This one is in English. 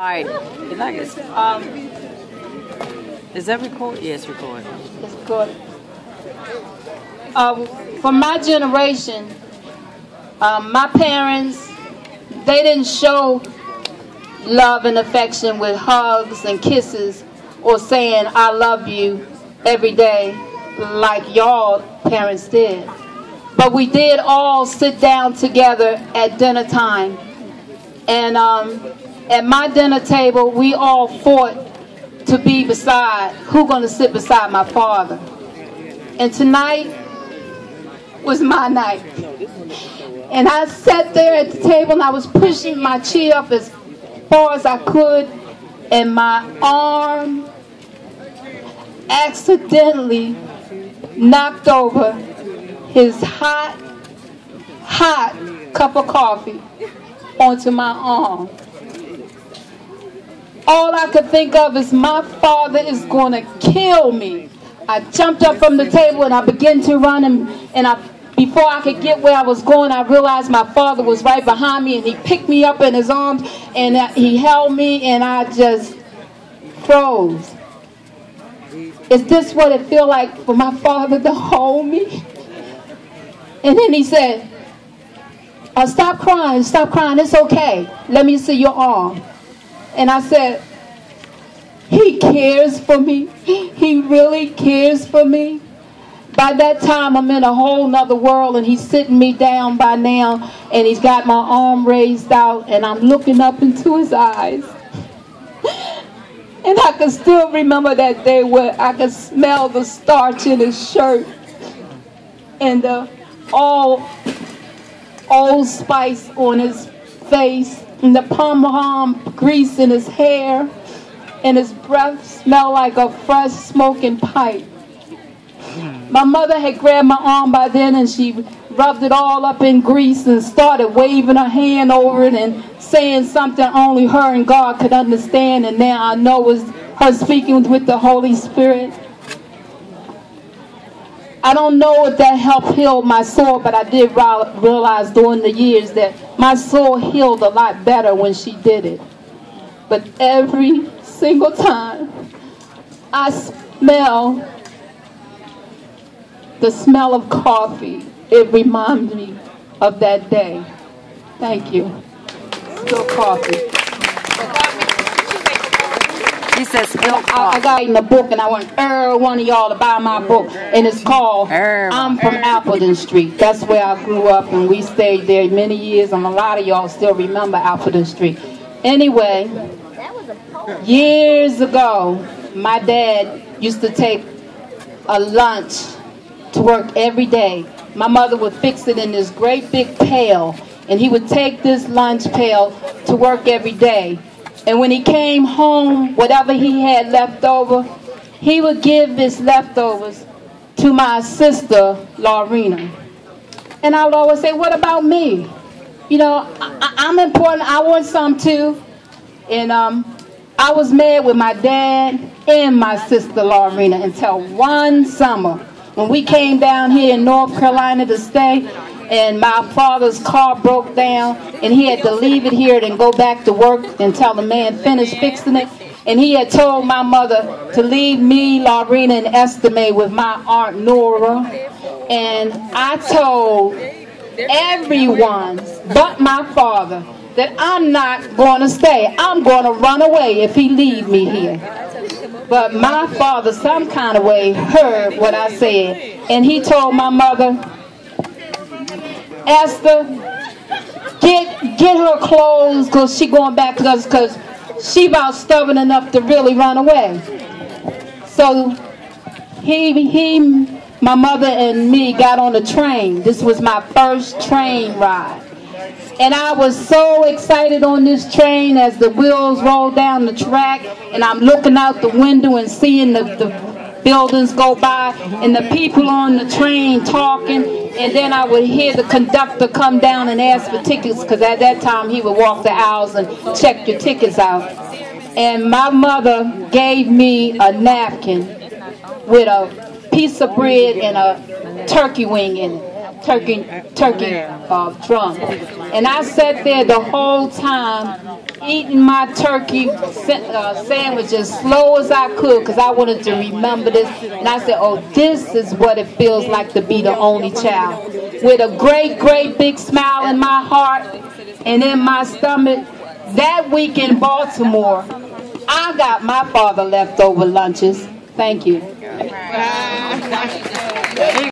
All right. You like it? Is that record? Yes, record. It's good. For my generation, my parents, they didn't show love and affection with hugs and kisses or saying I love you every day like y'all parents did. But we did all sit down together at dinner time. And at my dinner table, we all fought to be beside, who's going to sit beside my father. And tonight was my night. And I sat there at the table and I was pushing my chair up as far as I could, and my arm accidentally knocked over his hot cup of coffee onto my arm. All I could think of is my father is going to kill me. I jumped up from the table and I began to run, and before I could get where I was going, I realized my father was right behind me, and he picked me up in his arms and he held me, and I just froze. Is this what it feels like for my father to hold me? And then he said, stop crying, it's okay. Let me see your arm. And I said, he cares for me. He really cares for me. By that time, I'm in a whole nother world, and he's sitting me down by now, and he's got my arm raised out, and I'm looking up into his eyes. And I can still remember that day where I could smell the starch in his shirt and the Old Spice on his face and the pom-pom grease in his hair, and his breath smelled like a fresh smoking pipe. My mother had grabbed my arm by then, and she rubbed it all up in grease and started waving her hand over it and saying something only her and God could understand, and now I know it was her speaking with the Holy Spirit. I don't know if that helped heal my soul, but I did realize during the years that my soul healed a lot better when she did it. But every single time I smell the smell of coffee, it reminds me of that day. Thank you. Still coffee. She says spill coffee. I got in the book, and I want one of y'all to buy my book, and it's called I'm from Appleton Street. That's where I grew up, and we stayed there many years, and a lot of y'all still remember Appleton Street. Anyway, years ago, my dad used to take a lunch to work every day. My mother would fix it in this great big pail, and he would take this lunch pail to work every day. And when he came home, whatever he had left over, he would give his leftovers to my sister, Lorena. And I would always say, what about me? You know, I'm important. I want some too. And I was married with my dad and my sister, Lorena, until one summer when we came down here in North Carolina to stay, and my father's car broke down, and he had to leave it here and go back to work until the man finished fixing it. And he had told my mother to leave me, Lorena, and Estimate with my Aunt Nora. And I told everyone but my father that I'm not going to stay. I'm going to run away if he leave me here. But my father, some kind of way, heard what I said. And he told my mother, Esther, get her clothes, because she going back to us, because she about stubborn enough to really run away. So my mother and me got on the train. This was my first train ride. And I was so excited on this train as the wheels rolled down the track, and I'm looking out the window and seeing the buildings go by and the people on the train talking, and then I would hear the conductor come down and ask for tickets, because at that time he would walk the aisles and check your tickets out. And my mother gave me a napkin with a piece of bread and a turkey wing in it. Turkey drum. And I sat there the whole time eating my turkey sandwich as slow as I could because I wanted to remember this. And I said, oh, this is what it feels like to be the only child. With a great, great big smile in my heart and in my stomach. That week in Baltimore, I got my father leftover lunches. Thank you.